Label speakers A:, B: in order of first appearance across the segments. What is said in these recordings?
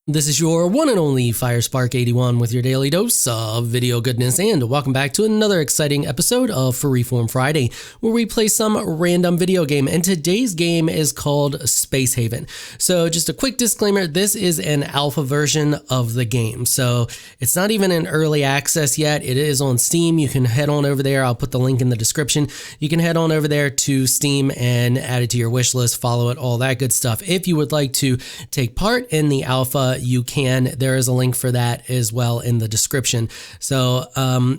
A: This is your one and only FireSpark81 with your daily dose of video goodness, and welcome back to another exciting episode of Freeform Friday, where we play some random video game, and today's game is called Spacehaven. So just a quick disclaimer, this is an alpha version of the game, so it's not even in early access yet. It is on Steam. You can head on over there. I'll put the link in the description. You can head on over there to Steam and add it to your wish list, follow it, all that good stuff. If you would like to take part in the alpha, you can. There is a link for that as well in the description. So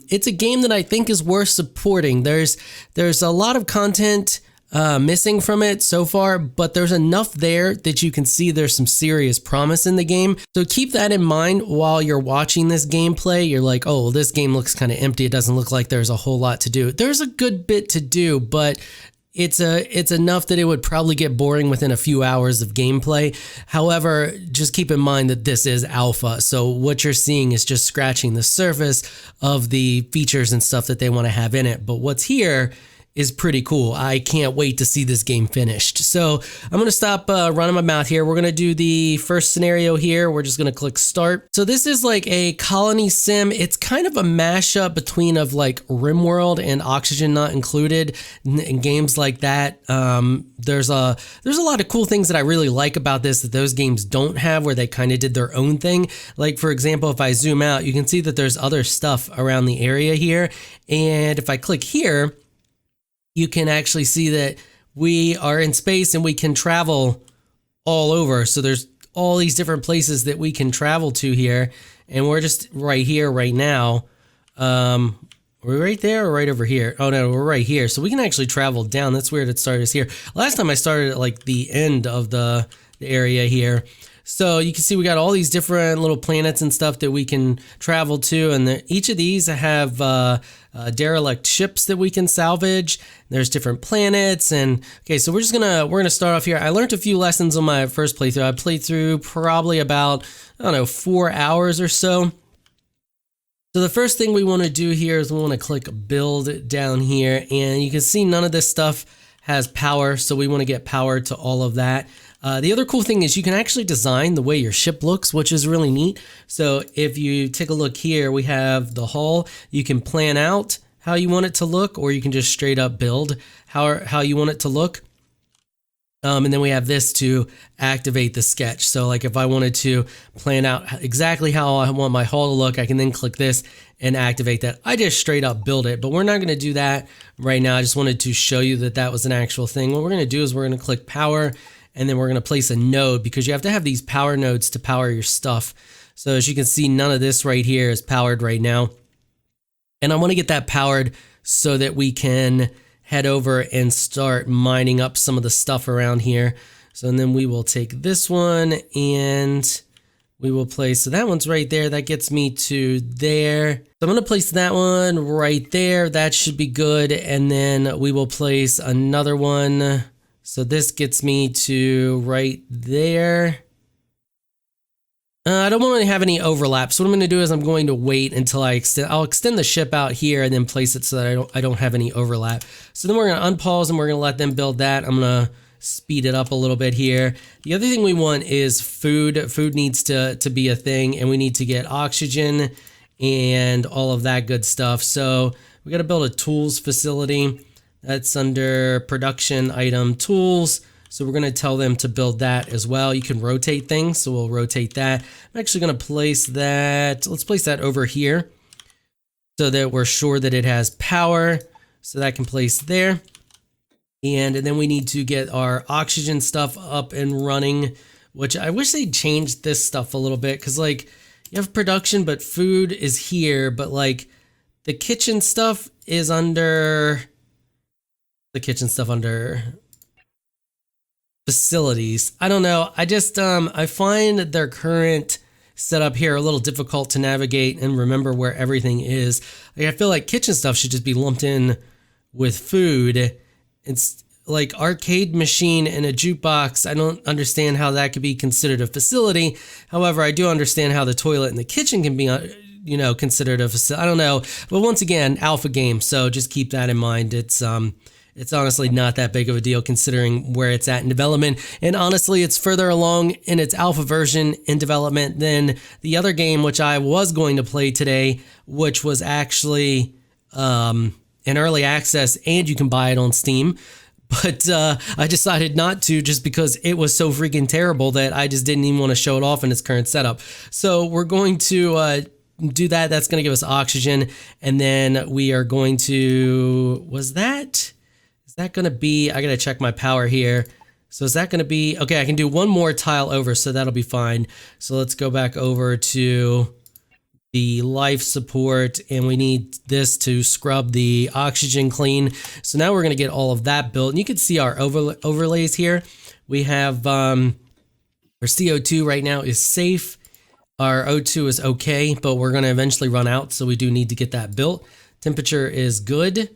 A: it's a game that I think is worth supporting. There's a lot of content missing from it so far, but there's enough there that you can see there's some serious promise in the game. So keep that in mind while you're watching this gameplay. You're like, oh, this game looks kind of empty. It doesn't look like there's a whole lot to do. There's a good bit to do, but it's enough that it would probably get boring within a few hours of gameplay. However, just keep in mind that this is alpha, so what you're seeing is just scratching the surface of the features and stuff that they want to have in it. But what's here is pretty cool. I can't wait to see this game finished. So I'm going to stop running my mouth here. We're going to do the first scenario here. We're just going to click start. So this is like a colony sim. It's kind of a mashup between of like RimWorld and Oxygen Not Included and games like that. There's a lot of cool things that I really like about this that those games don't have, where they kind of did their own thing. Like, for example, if I zoom out, you can see that there's other stuff around the area here. And if I click here, you can actually see that we are in space and we can travel all over. So there's all these different places that we can travel to here. And we're just right here right now. Are we right there or right over here? Oh no, we're right here. So we can actually travel down. That's weird it started us here. Last time I started at like the end of the area here. So you can see we got all these different little planets and stuff that we can travel to, and each of these have derelict ships that we can salvage. There's different planets, and okay, so we're gonna start off here. I learned a few lessons on my first playthrough. I played through probably about, I don't know, 4 hours or so. So the first thing we want to do here is we want to click build down here, and you can see none of this stuff has power, so we want to get power to all of that. The other cool thing is you can actually design the way your ship looks, which is really neat. So if you take a look here, we have the hull. You can plan out how you want it to look, or you can just straight up build how you want it to look. And then we have this to activate the sketch. So like if I wanted to plan out exactly how I want my hull to look, I can then click this and activate that. I just straight up build it, but we're not going to do that right now. I just wanted to show you that that was an actual thing. What we're going to do is we're going to click power, and then we're going to place a node, because you have to have these power nodes to power your stuff. So as you can see, none of this right here is powered right now. And I want to get that powered so that we can head over and start mining up some of the stuff around here. So and then we will take this one and we will place, so that one's right there. That gets me to there. So I'm going to place that one right there. That should be good. And then we will place another one. So this gets me to right there. I don't want to have any overlap. So what I'm going to do is I'm going to wait until I'll extend the ship out here and then place it so that I don't have any overlap. So then we're going to unpause and we're going to let them build that. I'm going to speed it up a little bit here. The other thing we want is food. Food needs to be a thing, and we need to get oxygen and all of that good stuff. So we got to build a tools facility. That's under production item tools. So we're going to tell them to build that as well. You can rotate things, so we'll rotate that. I'm actually going to place that, let's place that over here so that we're sure that it has power. So that can place there. And then we need to get our oxygen stuff up and running, which I wish they'd changed this stuff a little bit, because like you have production, but food is here, but like the kitchen stuff is under facilities. I don't know. I just I find their current setup here a little difficult to navigate and remember where everything is. Like, I feel like kitchen stuff should just be lumped in with food. It's like arcade machine and a jukebox. I don't understand how that could be considered a facility. However, I do understand how the toilet and the kitchen can be, considered a facility. I don't know. But once again, alpha game. So just keep that in mind. It's it's honestly not that big of a deal considering where it's at in development. And honestly, it's further along in its alpha version in development than the other game, which I was going to play today, which was actually in early access and you can buy it on Steam. But I decided not to just because it was so freaking terrible that I just didn't even want to show it off in its current setup. So we're going to do that. That's going to give us oxygen. And then we are going to, is that going to be, I got to check my power here. So is that going to be, okay, I can do one more tile over, so that'll be fine. So let's go back over to the life support, and we need this to scrub the oxygen clean. So now we're going to get all of that built, and you can see our overlays here. We have our CO2 right now is safe. Our O2 is okay, but we're going to eventually run out, so we do need to get that built. Temperature is good.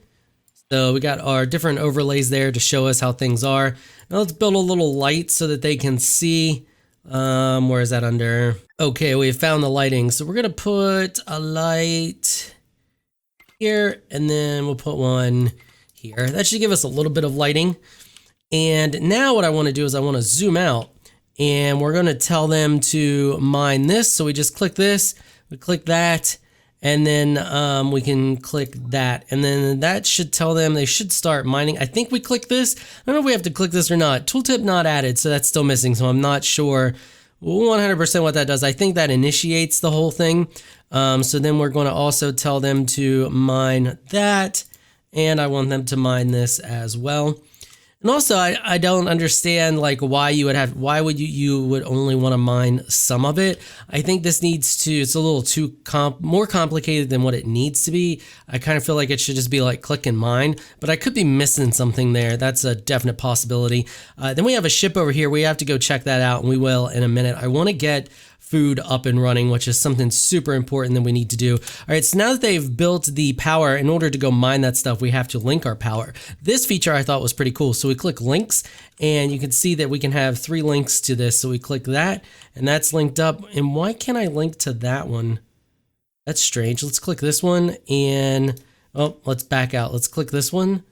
A: So we got our different overlays there to show us how things are. Now let's build a little light so that they can see. Where is that under? Okay, we found the lighting. So we're going to put a light here, and then we'll put one here. That should give us a little bit of lighting. And now what I want to do is I want to zoom out, and we're going to tell them to mine this. So we just click this, we click that, and then we can click that. And then that should tell them they should start mining. I think we click this. I don't know if we have to click this or not. Tooltip not added, so that's still missing. So I'm not sure 100% what that does. I think that initiates the whole thing. So then we're going to also tell them to mine that. And I want them to mine this as well. And also, I don't understand like why you would have, why would you would only want to mine some of it. I think this needs to, it's a little too more complicated than what it needs to be. I kind of feel like it should just be like click and mine, but I could be missing something there. That's a definite possibility. Then we have a ship over here. We have to go check that out, and we will in a minute. I want to get food up and running, which is something super important that we need to do. All right, so now that they've built the power, in order to go mine that stuff, we have to link our power. This feature I thought was pretty cool. So we click links, and you can see that we can have 3 links to this. So we click that, and that's linked up. And why can't I link to that one? That's strange. Let's click this one, and oh, let's back out. Let's click this one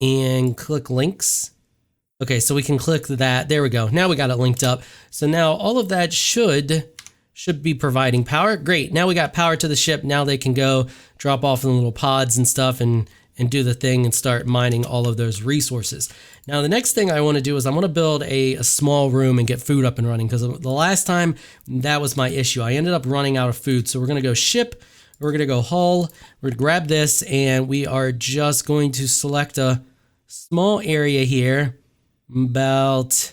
A: and click links. Okay, so we can click that. There we go. Now we got it linked up. So now all of that should be providing power. Great. Now we got power to the ship. Now they can go drop off in the little pods and stuff and do the thing and start mining all of those resources. Now the next thing I want to do is I want to build a small room and get food up and running, because the last time that was my issue. I ended up running out of food. So we're going to go ship. We're going to go hull. We're going to grab this, and we are just going to select a small area here. About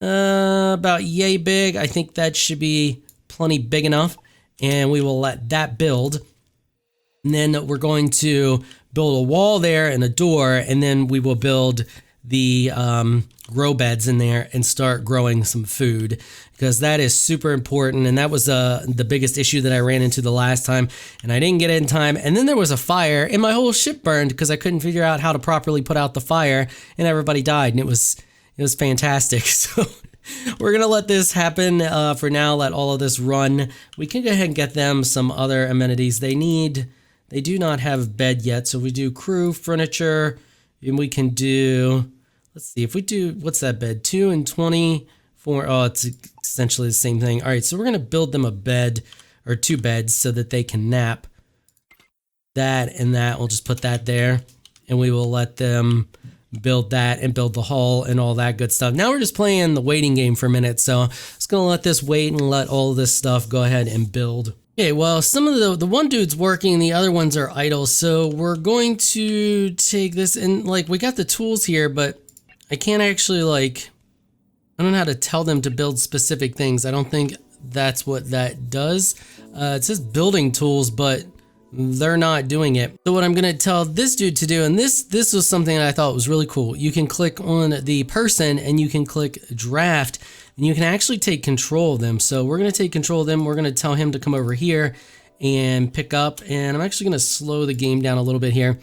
A: yay big. I think that should be plenty big enough, and we will let that build. And then we're going to build a wall there and a door, and then we will build the grow beds in there and start growing some food, because that is super important. And that was the biggest issue that I ran into the last time, and I didn't get it in time. And then there was a fire, and my whole ship burned because I couldn't figure out how to properly put out the fire, and everybody died, and it was fantastic. So we're gonna let this happen for now. Let all of this run. We can go ahead and get them some other amenities they need. They do not have bed yet, so we do crew, furniture, and we can do. Let's see if we do, what's that bed? 2 and 24. Oh, it's essentially the same thing. All right, so we're going to build them a bed or 2 beds so that they can nap. That and that, we'll just put that there, and we will let them build that and build the hull and all that good stuff. Now we're just playing the waiting game for a minute, so I'm just going to let this wait and let all of this stuff go ahead and build. Okay, well, some of the one dude's working, the other ones are idle, so we're going to take this, and like we got the tools here, but I can't actually, like, I don't know how to tell them to build specific things. I don't think that's what that does. It says building tools, but they're not doing it. So what I'm going to tell this dude to do, and this was something that I thought was really cool. You can click on the person, and you can click draft, and you can actually take control of them. So we're going to take control of them. We're going to tell him to come over here and pick up, and I'm actually going to slow the game down a little bit here.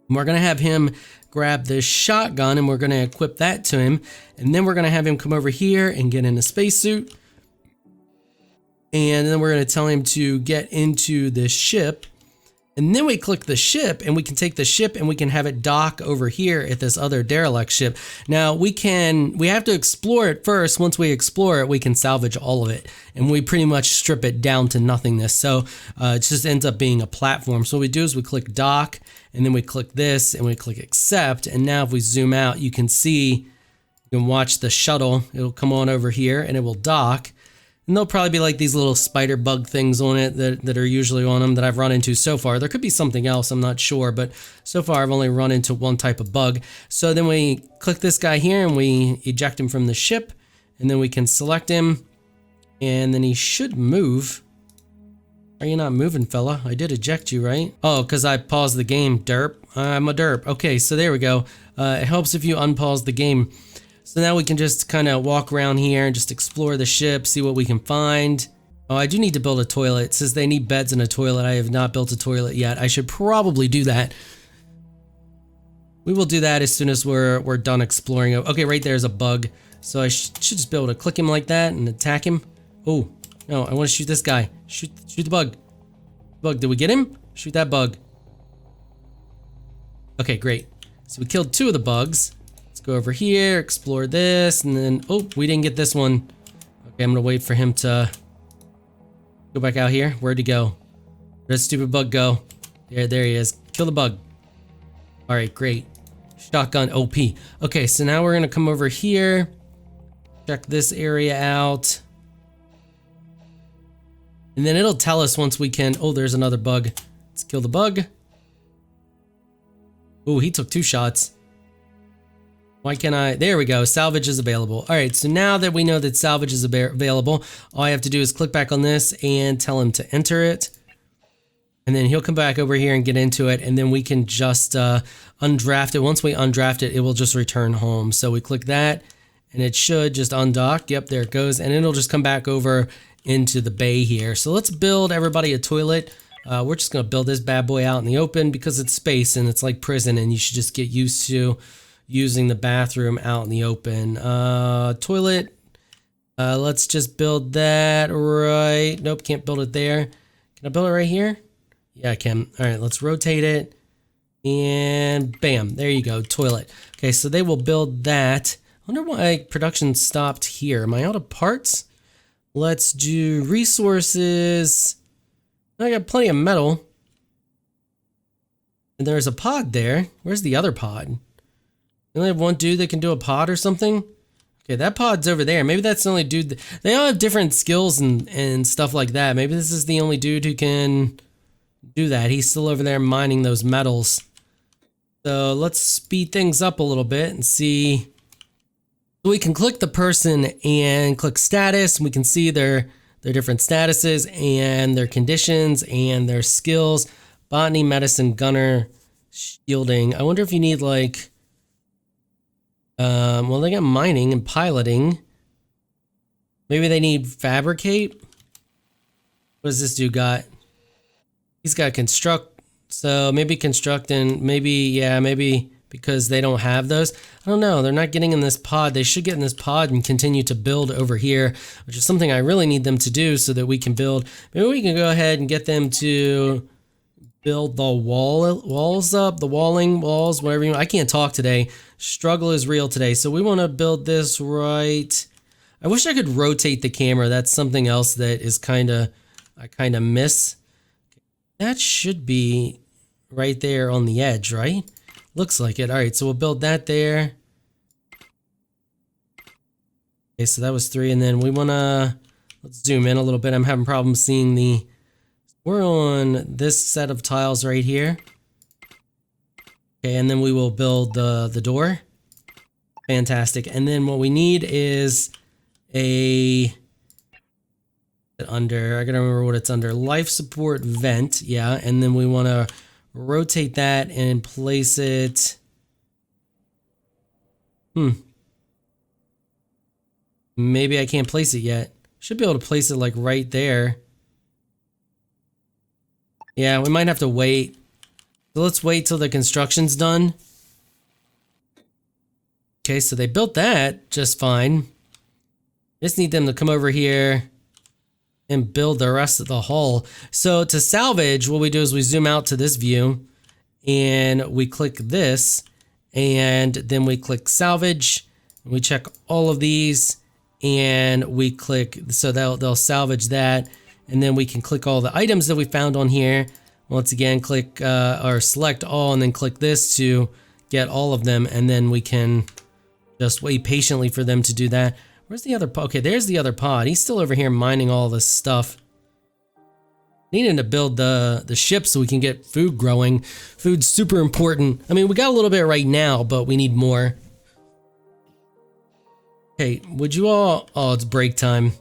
A: We're going to have him grab this shotgun, and we're going to equip that to him, and then we're going to have him come over here and get in a spacesuit, and then we're going to tell him to get into this ship, And then we click the ship, and we can take the ship and we can have it dock over here at this other derelict ship. Now we have to explore it first. Once we explore it, we can salvage all of it, and we pretty much strip it down to nothingness. So it just ends up being a platform. So what we do is we click dock, and then we click this, and we click accept. And now if we zoom out, you can see, you can watch the shuttle. It'll come on over here and it will dock. And there'll probably be like these little spider bug things on it that are usually on them that I've run into so far. There could be something else, I'm not sure, but so far I've only run into one type of bug. So then we click this guy here and we eject him from the ship, and then we can select him, and then he should move. Are you not moving, fella? I did eject you, right? Oh, because I paused the game, derp. I'm a derp. Okay, so there we go. It helps if you unpause the game. So now we can just kind of walk around here and just explore the ship, see what we can find. Oh, I do need to build a toilet. It says they need beds and a toilet. I have not built a toilet yet. I should probably do that. We will do that as soon as we're done exploring. Okay, right there's a bug. So I should just be able to click him like that and attack him. Oh, no, I want to shoot this guy. Shoot the bug. Bug, did we get him? Shoot that bug. Okay, great. So we killed 2 of the bugs. Let's go over here, explore this, and then, oh, we didn't get this one. Okay, I'm gonna wait for him to go back out here. Where'd he go? Where'd that stupid bug go? There he is. Kill the bug. All right, great. Shotgun OP. Okay, so now we're gonna come over here, check this area out, and then it'll tell us once we can. Oh, there's another bug. Let's kill the bug. Oh, he took 2 shots. Why can't I? There we go. Salvage is available. All right, so now that we know that salvage is available, all I have to do is click back on this and tell him to enter it. And then he'll come back over here and get into it, and then we can just undraft it. Once we undraft it, it will just return home. So we click that, and it should just undock. Yep, there it goes. And it'll just come back over into the bay here. So let's build everybody a toilet. We're just going to build this bad boy out in the open because it's space and it's like prison, and you should just get used to using the bathroom out in the open. Toilet. Let's just build that right. Nope, can't build it there. Can I build it right here? Yeah, I can. All right, let's rotate it. And bam, there you go, toilet. Okay, so they will build that. I wonder why production stopped here. Am I out of parts? Let's do resources. I got plenty of metal. And there's a pod there. Where's the other pod? You only have one dude that can do a pod or something? Okay, that pod's over there. Maybe that's the only dude. They all have different skills and stuff like that. Maybe this is the only dude who can do that. He's still over there mining those metals. So let's speed things up a little bit and see. So we can click the person and click status. And we can see their different statuses and their conditions and their skills. Botany, medicine, gunner, shielding. I wonder if you need like... well, they got mining and piloting. Maybe they need fabricate. What does this dude got? He's got construct. So maybe construct and maybe, yeah, maybe because they don't have those. I don't know. They're not getting in this pod. They should get in this pod and continue to build over here, which is something I really need them to do so that we can build. Maybe we can go ahead and get them to build the walls up, the walling walls, whatever you want. I can't talk today. Struggle is real today. So we want to build this right. I wish I could rotate the camera. That's something else that is I kind of miss. That should be right there on the edge, right? Looks like it. All right, so we'll build that there. Okay, so that was 3. And then we want to, let's zoom in a little bit. I'm having problems seeing the, we're on this set of tiles right here. Okay, and then we will build the door. Fantastic. And then what we need is I gotta remember what it's under. Life support vent, yeah. And then we want to rotate that and place it. Maybe I can't place it yet. Should be able to place it like right there. Yeah, we might have to wait. So let's wait till the construction's done. Okay, so they built that just fine. Just need them to come over here and build the rest of the hull. So to salvage, what we do is we zoom out to this view and we click this, and then we click salvage. We check all of these and we click, so they'll salvage that. And then we can click all the items that we found on here. Once again, click or select all and then click this to get all of them. And then we can just wait patiently for them to do that. Where's the other pod? Okay, there's the other pod. He's still over here mining all this stuff. Needing to build the ship so we can get food growing. Food's super important. I mean, we got a little bit right now, but we need more. Okay, would you all... Oh, it's break time.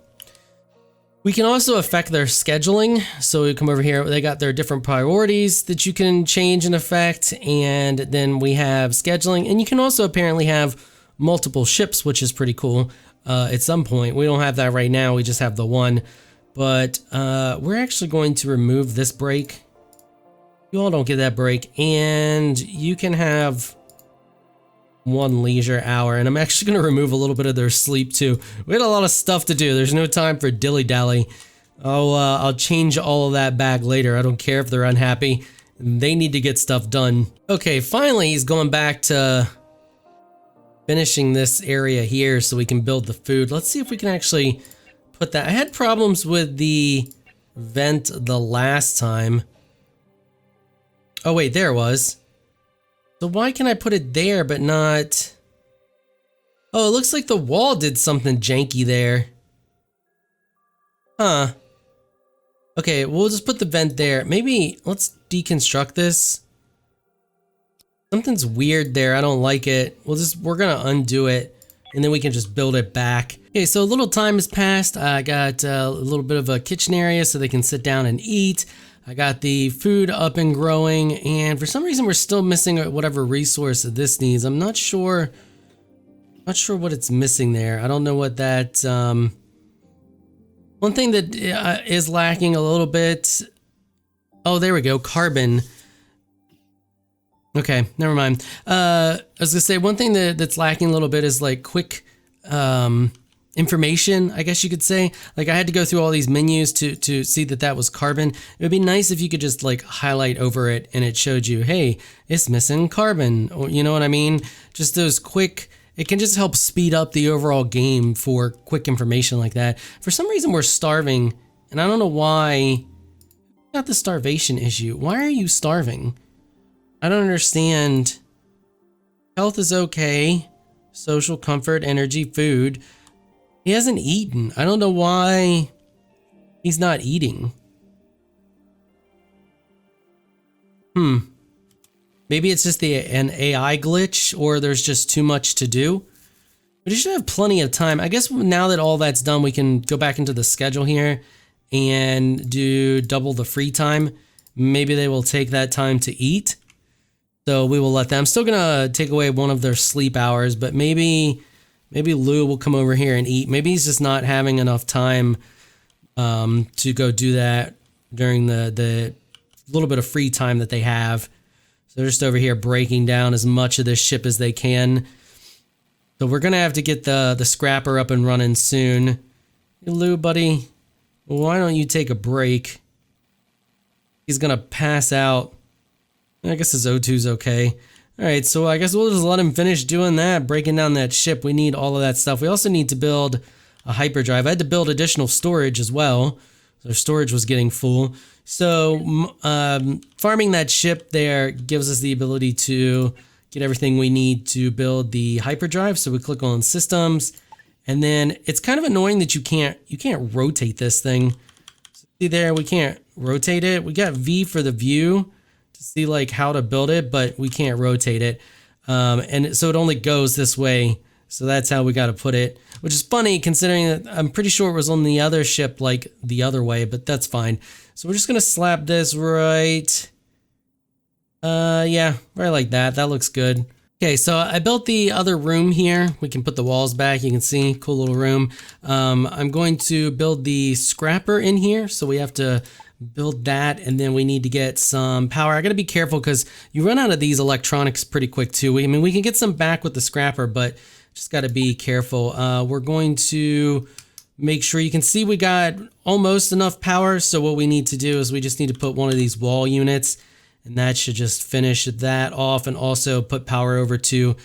A: We can also affect their scheduling. So we come over here, they got their different priorities that you can change and affect. And then we have scheduling. And you can also apparently have multiple ships, which is pretty cool. At some point, we don't have that right now, we just have the one, but we're actually going to remove this break. You all don't get that break, and you can have one leisure hour, and I'm actually going to remove a little bit of their sleep too. We had a lot of stuff to do. There's no time for dilly-dally. I'll change all of that back later. I don't care if they're unhappy. They need to get stuff done. Okay, finally he's going back to finishing this area here so we can build the food. Let's see if we can actually put that. I had problems with the vent the last time. Oh wait, there it was. So why can I put it there but not... Oh, it looks like the wall did something janky there. Huh. Okay, we'll just put the vent there. Maybe let's deconstruct this. Something's weird there. I don't like it. We're gonna undo it and then we can just build it back. Okay, so a little time has passed. I got a little bit of a kitchen area so they can sit down and eat. I got the food up and growing, and for some reason we're still missing whatever resource this needs. I'm not sure what it's missing there. I don't know what that one thing that is lacking a little bit. Oh, there we go, carbon. Okay, never mind. I was gonna say one thing that's lacking a little bit is like quick information, I guess you could say. Like I had to go through all these menus to see that was carbon. It would be nice if you could just like highlight over it and it showed you, hey, it's missing carbon, or you know what I mean? Just those quick, it can just help speed up the overall game for quick information like that. For some reason we're starving, and I don't know why. Got the starvation issue. Why are you starving? I don't understand. Health is okay. Social comfort, energy, food. He hasn't eaten. I don't know why he's not eating. Maybe it's just an AI glitch, or there's just too much to do. But he should have plenty of time. I guess now that all that's done, we can go back into the schedule here and do double the free time. Maybe they will take that time to eat. So we will let them. I'm still gonna take away one of their sleep hours, but maybe Lou will come over here and eat. Maybe he's just not having enough time to go do that during the little bit of free time that they have. So they're just over here breaking down as much of this ship as they can. So we're gonna have to get the scrapper up and running soon. Hey, Lou, buddy, why don't you take a break? He's gonna pass out. I guess his O2's okay. All right, so I guess we'll just let him finish doing that, breaking down that ship. We need all of that stuff. We also need to build a hyperdrive. I had to build additional storage as well. Our storage was getting full. So farming that ship there gives us the ability to get everything we need to build the hyperdrive. So we click on systems, and then it's kind of annoying that you can't rotate this thing. See there, we can't rotate it. We got V for the view to see like how to build it, but we can't rotate it. And so it only goes this way. So that's how we got to put it, which is funny considering that I'm pretty sure it was on the other ship like the other way, but that's fine. So we're just going to slap this right. Yeah, right like that. That looks good. Okay, so I built the other room here. We can put the walls back. You can see, cool little room. I'm going to build the scrapper in here. So we have to build that, and then we need to get some power. I got to be careful because you run out of these electronics pretty quick too. I mean, we can get some back with the scrapper, but just got to be careful. We're going to make sure you can see we got almost enough power. So what we need to do is we just need to put one of these wall units, and that should just finish that off, and also put power over to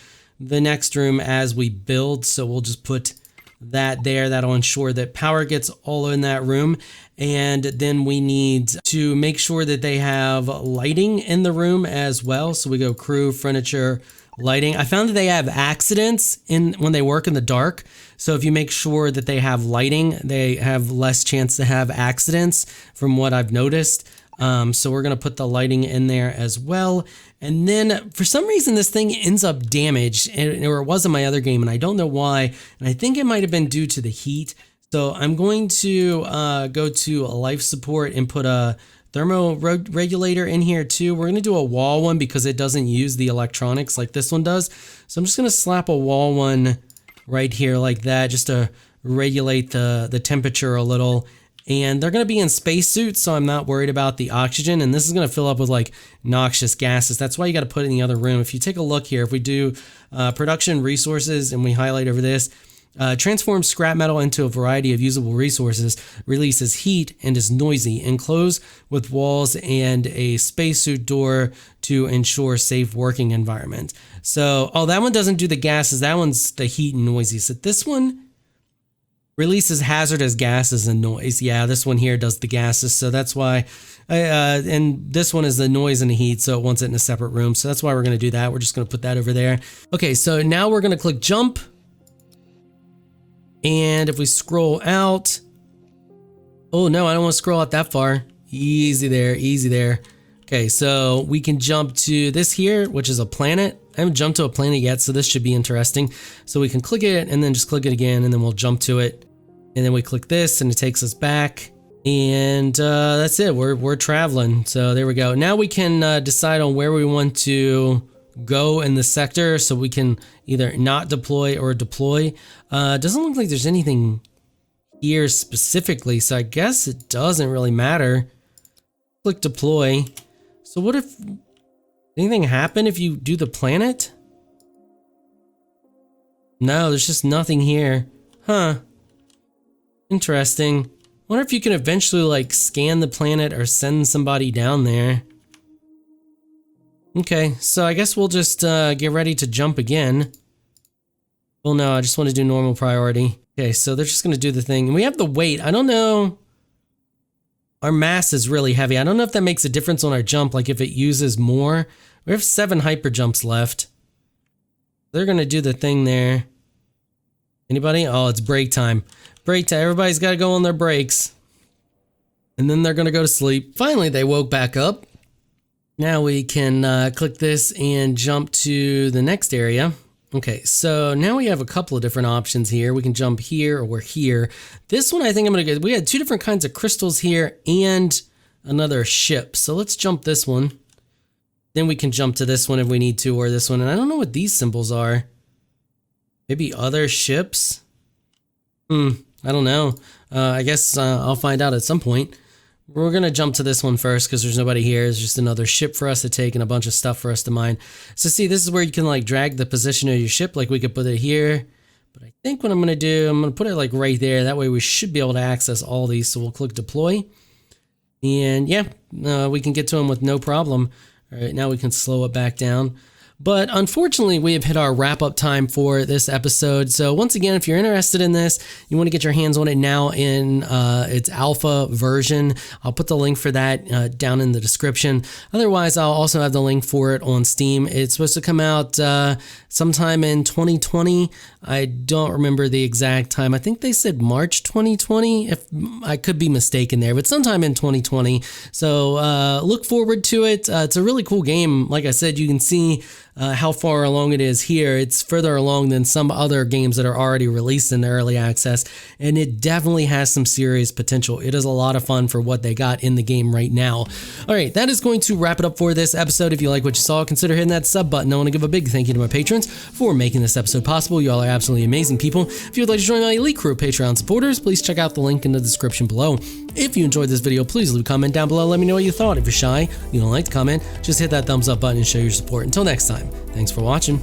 A: the next room as we build. So we'll just put that there. That'll ensure that power gets all in that room. And then we need to make sure that they have lighting in the room as well. So we go crew, furniture, lighting. I found that they have accidents when they work in the dark. So if you make sure that they have lighting, they have less chance to have accidents from what I've noticed. So we're going to put the lighting in there as well. And then for some reason, this thing ends up damaged, or it was in my other game, and I don't know why. And I think it might have been due to the heat. So I'm going to go to a life support and put a thermo regulator in here too. We're going to do a wall one because it doesn't use the electronics like this one does. So I'm just going to slap a wall one right here like that, just to regulate the temperature a little. And they're going to be in spacesuits, so I'm not worried about the oxygen. And this is going to fill up with like noxious gases. That's why you got to put it in the other room. If you take a look here, if we do production resources and we highlight over this, transforms scrap metal into a variety of usable resources, releases heat, and is noisy, enclosed with walls and a spacesuit door to ensure safe working environment. So, oh, that one doesn't do the gases. That one's the heat and noisy. So this one releases hazardous gases and noise. Yeah, this one here does the gases. So that's why, and this one is the noise and the heat. So it wants it in a separate room. So that's why we're going to do that. We're just going to put that over there. Okay, so now we're going to click jump. And if we scroll out, oh no, I don't want to scroll out that far. Easy there, easy there. Okay, so we can jump to this here, which is a planet. I haven't jumped to a planet yet, so this should be interesting. So we can click it and then just click it again, and then we'll jump to it. And then we click this and it takes us back. And that's it, we're traveling. So there we go. Now we can decide on where we want to go in the sector, so we can either not deploy or deploy. Doesn't look like there's anything here specifically, so I guess it doesn't really matter. Click deploy. So what if anything happen if you do the planet? No, there's just nothing here. Huh. Interesting. Wonder if you can eventually like scan the planet or send somebody down there. Okay, so I guess we'll just get ready to jump again. Well, no, I just want to do normal priority. Okay, so they're just going to do the thing. And we have the weight. I don't know. Our mass is really heavy. I don't know if that makes a difference on our jump, like if it uses more. We have 7 hyper jumps left. They're going to do the thing there. Anybody? Oh, it's break time. Break time. Everybody's got to go on their breaks. And then they're going to go to sleep. Finally, they woke back up. Now we can click this and jump to the next area. Okay, so now we have a couple of different options here. We can jump here or here. This one I think I'm going to get, we had 2 different kinds of crystals here and another ship. So let's jump this one. Then we can jump to this one if we need to, or this one. And I don't know what these symbols are. Maybe other ships? I don't know. I guess I'll find out at some point. We're going to jump to this one first because there's nobody here. It's just another ship for us to take and a bunch of stuff for us to mine. So see, this is where you can like drag the position of your ship. Like we could put it here. But I think what I'm going to do, I'm going to put it like right there. That way we should be able to access all these. So we'll click deploy. And yeah, we can get to them with no problem. All right, now we can slow it back down. But unfortunately, we have hit our wrap-up time for this episode. So once again, if you're interested in this, you want to get your hands on it now in its alpha version, I'll put the link for that down in the description. Otherwise, I'll also have the link for it on Steam. It's supposed to come out sometime in 2020. I don't remember the exact time. I think they said March 2020, if I could be mistaken there, but sometime in 2020. So look forward to it. It's a really cool game. Like I said, you can see how far along it is here. It's further along than some other games that are already released in the early access, and it definitely has some serious potential. It is a lot of fun for what they got in the game right now. All right, that is going to wrap it up for this episode. If you like what you saw, consider hitting that sub button. I want to give a big thank you to my patrons for making this episode possible. You all are absolutely amazing people. If you would like to join my elite crew of Patreon supporters, please check out the link in the description below. If you enjoyed this video, please leave a comment down below. Let me know what you thought. If you're shy, you don't like to comment, just hit that thumbs up button and show your support. Until next time, thanks for watching.